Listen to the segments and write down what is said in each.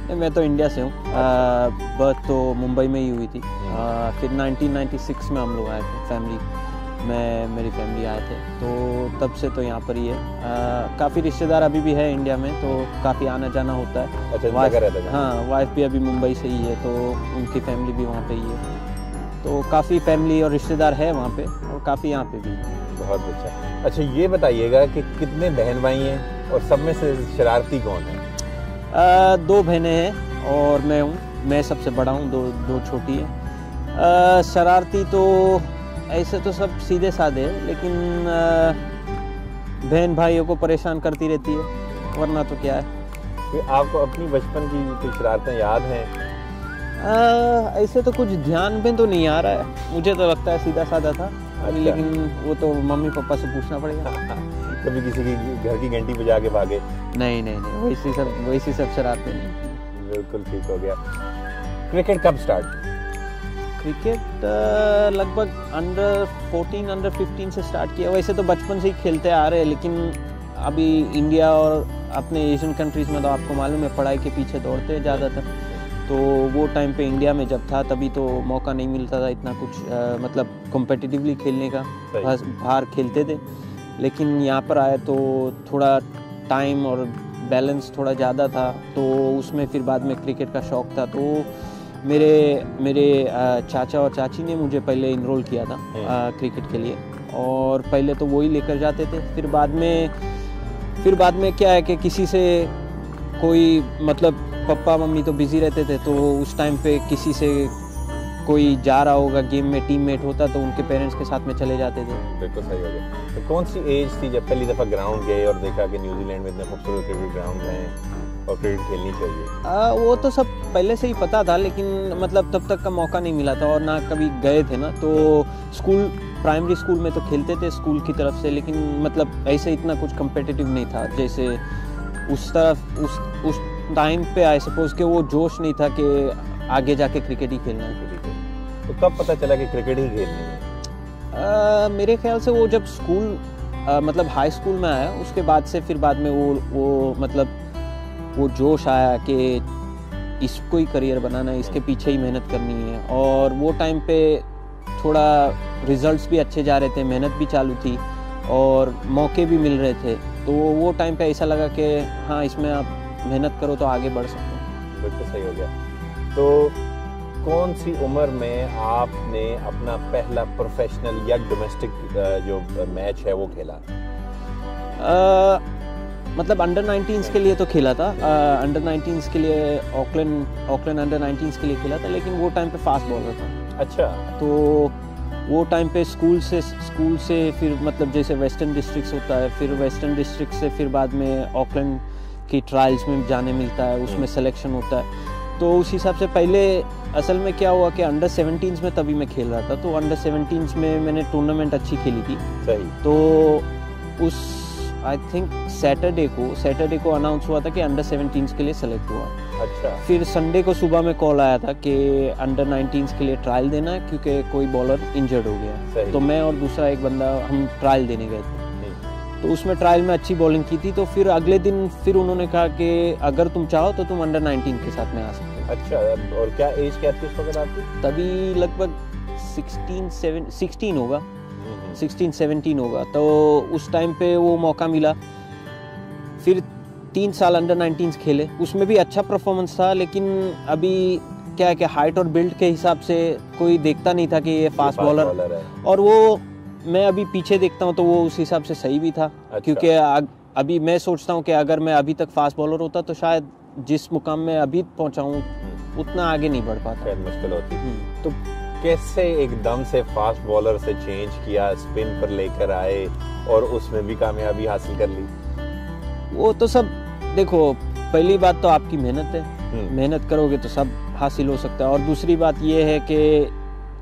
नहीं, मैं तो इंडिया से हूँ। बर्थ तो मुंबई में ही हुई थी। फिर 1996 में हम लोग आए थे, फैमिली, मेरी फैमिली आए थे, तो तब से तो यहाँ पर ही है। काफ़ी रिश्तेदार अभी भी है इंडिया में, तो काफ़ी आना जाना होता है। अच्छा, वाइफ भी अभी मुंबई से ही है, तो उनकी फैमिली भी वहाँ पे ही है, तो काफ़ी फैमिली और रिश्तेदार है वहाँ पे, और काफ़ी यहाँ पे भी। बहुत अच्छा। अच्छा, ये बताइएगा कि कितने बहन भाई हैं और सब में से शरारती कौन है? 2 बहनें हैं और मैं हूँ। मैं सबसे बड़ा हूँ, दो छोटी हैं। शरारती तो ऐसे तो सब सीधे साधे हैं, लेकिन बहन भाइयों को परेशान करती रहती है, वरना तो क्या है। तो आपको अपनी बचपन की कुछ शरारतें याद हैं? ऐसे तो कुछ ध्यान में तो नहीं आ रहा है, मुझे तो लगता है सीधा साधा था। अच्छा। लेकिन वो तो मम्मी पापा से पूछना पड़ेगा। कभी किसी की घर की घंटी बजा के भागे? नहीं, वैसी सब शरारतें नहीं। बिल्कुल ठीक हो गया। क्रिकेट कब स्टार्ट? क्रिकेट लगभग अंडर 14 अंडर 15 से स्टार्ट किया। वैसे तो बचपन से ही खेलते आ रहे हैं, लेकिन अभी इंडिया और अपने एशियन कंट्रीज़ में तो आपको मालूम है पढ़ाई के पीछे दौड़ते हैं ज़्यादातर, तो वो टाइम पे इंडिया में जब था तभी तो मौका नहीं मिलता था इतना कुछ मतलब कॉम्पिटिटिवली खेलने का। बाहर खेलते थे, लेकिन यहाँ पर आए तो थोड़ा टाइम और बैलेंस थोड़ा ज़्यादा था, तो उसमें फिर बाद में क्रिकेट का शौक़ था। तो मेरे चाचा और चाची ने मुझे पहले इनरोल किया था क्रिकेट के लिए, और पहले तो वही लेकर जाते थे। फिर बाद में क्या है कि किसी से कोई मतलब पापा मम्मी तो बिज़ी रहते थे, तो उस टाइम पे किसी से कोई जा रहा होगा गेम में, टीममेट होता तो उनके पेरेंट्स के साथ में चले जाते थे। बिल्कुल सही हो गया। तो कौन सी एज थी जब पहली दफ़ा ग्राउंड गए और देखा कि न्यूजीलैंड में इतने खूबसूरत क्रिकेट ग्राउंड हैं और क्रिकेट खेलनी चाहिए? वो तो सब पहले से ही पता था, लेकिन मतलब तब तक का मौका नहीं मिला था और ना कभी गए थे ना। तो प्राइमरी स्कूल में तो खेलते थे स्कूल की तरफ से, लेकिन मतलब ऐसे इतना कुछ कम्पिटिटिव नहीं था जैसे उस टाइम पे। आई सपोज कि वो जोश नहीं था कि आगे जाके क्रिकेट ही खेलना है। तो कब पता चला कि क्रिकेट ही खेलनी है? मेरे ख्याल से वो जब स्कूल मतलब हाई स्कूल में आया, उसके बाद से फिर बाद में वो मतलब वो जोश आया कि इसको ही करियर बनाना है, इसके पीछे ही मेहनत करनी है। और वो टाइम पे थोड़ा रिजल्ट्स भी अच्छे जा रहे थे, मेहनत भी चालू थी और मौके भी मिल रहे थे, तो वो टाइम पे ऐसा लगा कि हाँ, इसमें आप मेहनत करो तो आगे बढ़ सकते हैं। बिल्कुल सही हो गया। तो कौन सी उम्र में आपने अपना पहला प्रोफेशनल या डोमेस्टिक जो मैच है वो खेला? मतलब अंडर 19s के लिए तो खेला था। अंडर 19s के लिए ऑकलैंड अंडर 19s के लिए खेला था, लेकिन वो टाइम पे फास्ट बॉलर था। अच्छा। तो वो टाइम पे स्कूल से फिर मतलब जैसे वेस्टर्न डिस्ट्रिक्ट्स होता है, फिर वेस्टर्न डिस्ट्रिक्ट से फिर बाद में ऑकलैंड की ट्रायल्स में जाने मिलता है, उसमें सिलेक्शन होता है। तो उस हिसाब से पहले असल में क्या हुआ कि अंडर 17s में तभी मैं खेल रहा था, तो अंडर 17s में मैंने टूर्नामेंट अच्छी खेली थी। सही। तो उस आई थिंक सैटरडे को अनाउंस हुआ था कि अंडर 17s के लिए सेलेक्ट हुआ। अच्छा। फिर संडे को सुबह में कॉल आया था कि अंडर 19s के लिए ट्रायल देना है, क्योंकि कोई बॉलर इंजर्ड हो गया। तो मैं और दूसरा एक बंदा हम ट्रायल देने गए थे। तो उसमें ट्रायल में अच्छी बॉलिंग की थी, तो फिर अगले दिन फिर उन्होंने कहा कि अगर तुम चाहो तो तुम अंडर 19 के साथ में आ सकते हो। अच्छा। और क्या एज क्या थी उस वक्त आपकी? तभी लगभग 16 होगा, 16-17 होगा। तो उस टाइम पे वो मौका मिला। फिर 3 साल अंडर 19 खेले, उसमें भी अच्छा परफॉर्मेंस था, लेकिन अभी क्या है कि हाइट और बिल्ड के हिसाब से कोई देखता नहीं था कि ये फास्ट बॉलर है। और वो मैं अभी पीछे देखता हूँ तो वो उस हिसाब से सही भी था। अच्छा। क्योंकि अभी मैं सोचता हूँ कि अगर मैं अभी तक फास्ट बॉलर होता तो शायद जिस मुकाम में अभी पहुँचा हूँ उतना आगे नहीं बढ़ पाता, मुश्किल होती। तो कैसे एकदम से फास्ट बॉलर से चेंज किया, स्पिन पर लेकर आए और उसमें भी कामयाबी हासिल कर ली? वो तो सब देखो, पहली बात तो आपकी मेहनत है, मेहनत करोगे तो सब हासिल हो सकता है। और दूसरी बात ये है कि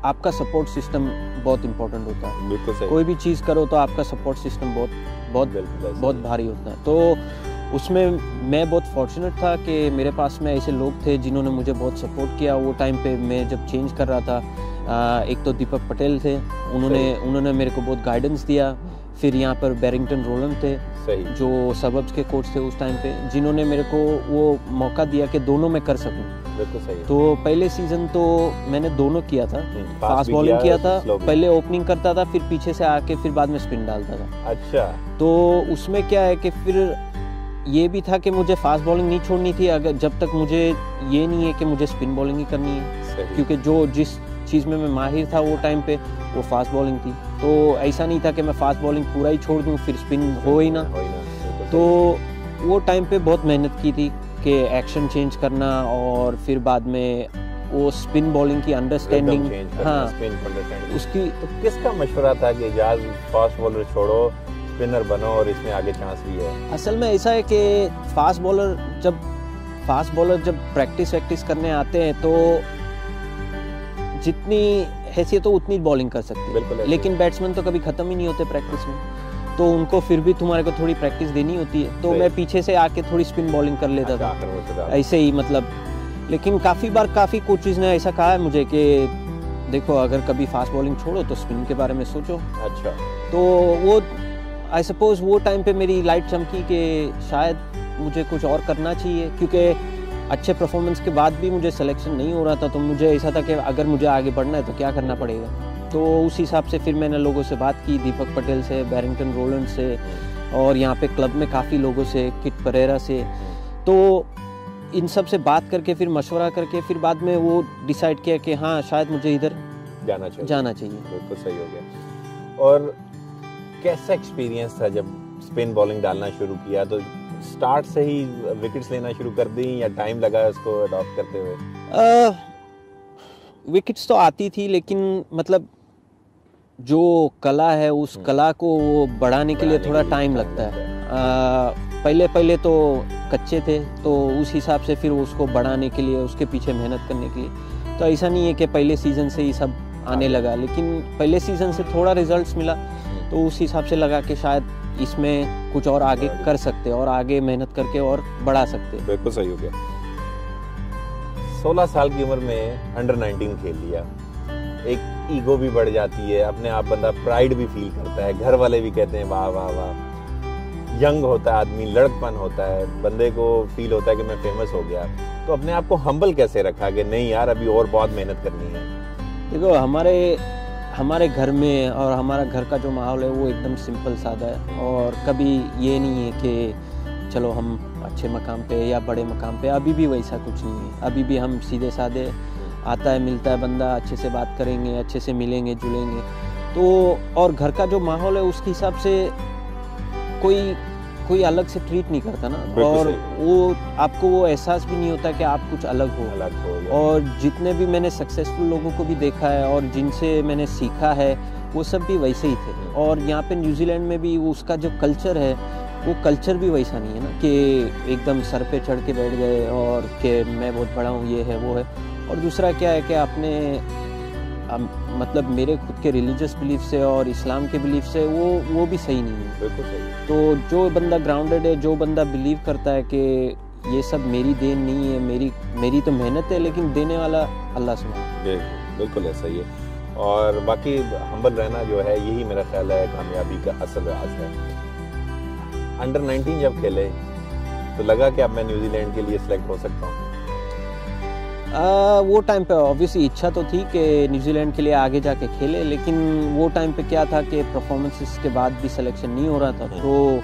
आपका सपोर्ट सिस्टम बहुत इम्पोर्टेंट होता है। बिल्कुल सही। कोई भी चीज़ करो तो आपका सपोर्ट सिस्टम बहुत भारी होता है। तो उसमें मैं बहुत फॉर्चुनेट था कि मेरे पास में ऐसे लोग थे जिन्होंने मुझे बहुत सपोर्ट किया। वो टाइम पे मैं जब चेंज कर रहा था, एक तो दीपक पटेल थे, उन्होंने मेरे को बहुत गाइडेंस दिया। फिर यहाँ पर बैरिंगटन रोलन थे सही। जो सबब्स के कोच थे उस टाइम पे, जिन्होंने मेरे को वो मौका दिया कि दोनों मैं कर सकूं। बिल्कुल सही। तो पहले सीजन तो मैंने दोनों किया था, फास्ट भी बॉलिंग किया था, slow भी। पहले ओपनिंग करता था, फिर पीछे से आके फिर बाद में स्पिन डालता था। अच्छा। तो उसमें क्या है कि फिर ये भी था कि मुझे फास्ट बॉलिंग नहीं छोड़नी थी, अगर जब तक मुझे ये नहीं है कि मुझे स्पिन बॉलिंग ही करनी है, सही। क्योंकि जो जिस चीज़ में मैं माहिर था वो टाइम पे वो फास्ट बॉलिंग थी। तो ऐसा नहीं था कि मैं फास्ट बॉलिंग पूरा ही छोड़ दूं फिर स्पिन हो ही ना। तो वो टाइम पे बहुत मेहनत की थी कि एक्शन चेंज करना और फिर बाद में वो स्पिन बॉलिंग की अंडरस्टैंडिंग, हाँ उसकी। तो किसका मशवरा था कि इजाज फास्ट बॉलर छोड़ो, स्पिनर बनो और इसमें आगे चांस भी है? असल में ऐसा है कि फास्ट बॉलर जब प्रैक्टिस करने आते हैं तो जितनी हैसियत हो उतनी बॉलिंग कर सकते हैं, लेकिन बैट्समैन तो कभी खत्म ही नहीं होते प्रैक्टिस में, तो उनको फिर भी तुम्हारे को थोड़ी प्रैक्टिस देनी होती है। तो मैं पीछे से आके थोड़ी स्पिन बॉलिंग कर लेता था ऐसे ही, मतलब। लेकिन काफ़ी कोचेस ने ऐसा कहा है मुझे कि देखो अगर कभी फास्ट बॉलिंग छोड़ो तो स्पिन के बारे में सोचो। अच्छा। तो वो आई सपोज वो टाइम पे मेरी लाइट चमकी कि शायद मुझे कुछ और करना चाहिए, क्योंकि अच्छे परफॉर्मेंस के बाद भी मुझे सिलेक्शन नहीं हो रहा था। तो मुझे ऐसा था कि अगर मुझे आगे बढ़ना है तो क्या करना पड़ेगा। तो उस हिसाब से फिर मैंने लोगों से बात की, दीपक पटेल से, बैरिंगटन रोलन से, और यहाँ पे क्लब में काफ़ी लोगों से, किट परेरा से। तो इन सब से बात करके फिर मशवरा करके फिर बाद में वो डिसाइड किया कि हाँ शायद मुझे इधर जाना चाहिए। बिल्कुल सही हो गया। और कैसा एक्सपीरियंस था जब स्पिन बॉलिंग डालना शुरू किया? तो स्टार्ट से ही विकेट्स लेना शुरू कर दी या टाइम लगा उसको अडॉप्ट करते हुए? विकेट्स तो आती थी, लेकिन मतलब जो कला है उस कला को वो बढ़ाने के लिए थोड़ा टाइम लगता है। पहले तो कच्चे थे, तो उस हिसाब से फिर उसको बढ़ाने के लिए, उसके पीछे मेहनत करने के लिए। तो ऐसा नहीं है कि पहले सीजन से ही सब आने लगा, लेकिन पहले सीजन से थोड़ा रिजल्ट्स मिला, तो उस हिसाब से लगा कि शायद इसमें कुछ और आगे कर सकते और आगे मेहनत करके और बढ़ा सकते। बिल्कुल सही हो गया। 16 साल की उम्र में अंडर 19 खेल लिया, एक ईगो भी बढ़ जाती है, अपने आप बंदा प्राइड भी फील करता है, घर वाले भी कहते हैं वाह वाह वाह। यंग होता है आदमी, लड़कपन होता है, बंदे को फील होता है कि मैं फेमस हो गया। तो अपने आप को हम्बल कैसे रखा कि नहीं यार अभी और बहुत मेहनत करनी है? देखो हमारे घर में और हमारा घर का जो माहौल है वो एकदम सिंपल सादा है, और कभी ये नहीं है कि चलो हम अच्छे मकाम पे या बड़े मकाम पे, अभी भी वैसा कुछ नहीं है। अभी भी हम सीधे सादे, आता है मिलता है बंदा, अच्छे से बात करेंगे, अच्छे से मिलेंगे जुलेंगे। तो और घर का जो माहौल है उसके हिसाब से कोई अलग से ट्रीट नहीं करता ना, और वो आपको वो एहसास भी नहीं होता कि आप कुछ अलग हो। और जितने भी मैंने सक्सेसफुल लोगों को भी देखा है और जिनसे मैंने सीखा है वो सब भी वैसे ही थे। और यहाँ पे न्यूजीलैंड में भी उसका जो कल्चर है वो कल्चर भी वैसा नहीं है ना कि एकदम सर पे चढ़ के बैठ गए और कि मैं बहुत बड़ा हूँ, ये है वो है। और दूसरा क्या है कि अपने मतलब मेरे खुद के रिलीजियस बिलीफ से और इस्लाम के बिलीफ से वो भी सही नहीं है। बिल्कुल सही। तो जो बंदा ग्राउंडेड है, जो बंदा बिलीव करता है कि ये सब मेरी देन नहीं है, मेरी तो मेहनत है, लेकिन देने वाला अल्लाह सुबहान। बिल्कुल ऐसा ही है। और बाकी हम्बल रहना जो है यही मेरा ख्याल है कामयाबी का असल राज है। अंडर 19 जब खेले तो लगा कि अब मैं न्यूजीलैंड के लिए सिलेक्ट हो सकता हूँ? वो टाइम पे ऑब्वियसली इच्छा तो थी कि न्यूजीलैंड के लिए आगे जाके खेले, लेकिन वो टाइम पे क्या था कि परफॉर्मेंसेस के बाद भी सिलेक्शन नहीं हो रहा था, तो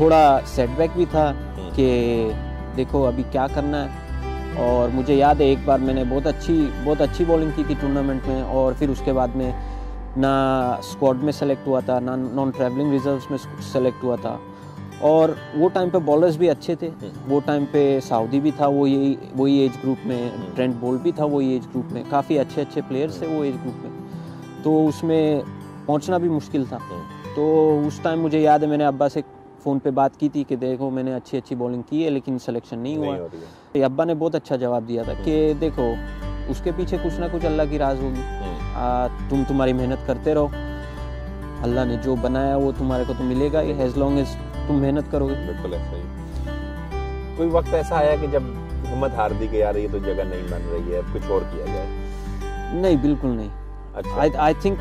थोड़ा सेटबैक भी था कि देखो अभी क्या करना है। और मुझे याद है एक बार मैंने बहुत अच्छी बॉलिंग की थी टूर्नामेंट में, और फिर उसके बाद में ना स्क्वाड में सेलेक्ट हुआ था, ना नॉन ट्रैवलिंग रिजर्व्स में सेलेक्ट हुआ था। और वो टाइम पे बॉलर्स भी अच्छे थे, वो टाइम पे साउदी भी था वही एज ग्रुप में, ट्रेंट बोल्ट भी था वही एज ग्रुप में, काफ़ी अच्छे प्लेयर्स थे वो एज ग्रुप में, तो उसमें पहुंचना भी मुश्किल था। तो उस टाइम मुझे याद है मैंने अब्बा से फ़ोन पे बात की थी कि देखो मैंने अच्छी बॉलिंग की है लेकिन सिलेक्शन नहीं हुआ। तो अब्बा ने बहुत अच्छा जवाब दिया था कि देखो उसके पीछे कुछ ना कुछ अल्लाह की राज होगी, तुम्हारी मेहनत करते रहो, अल्लाह ने जो बनाया वो तुम्हारे को तो मिलेगा ही, एज लॉन्ग एज तुम मेहनत करोगे। बिल्कुल ऐसा ही। कोई वक्त ऐसा आया कि जब हिम्मत हार दी कि यार ये तो जगह नहीं बन रही है, कुछ और किया जाए? नहीं, बिल्कुल नहीं। अच्छा। आई थिंक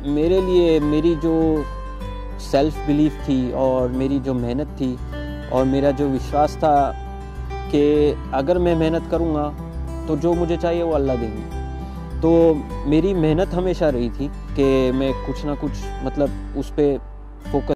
मेरे लिए मेरी जो सेल्फ बिलीफ थी और मेरी जो मेहनत थी और मेरा जो विश्वास था कि अगर मैं मेहनत करूँगा तो जो मुझे चाहिए वो अल्लाह देंगे। तो मेरी मेहनत हमेशा रही थी कि मैं कुछ ना कुछ मतलब उस पर फोकस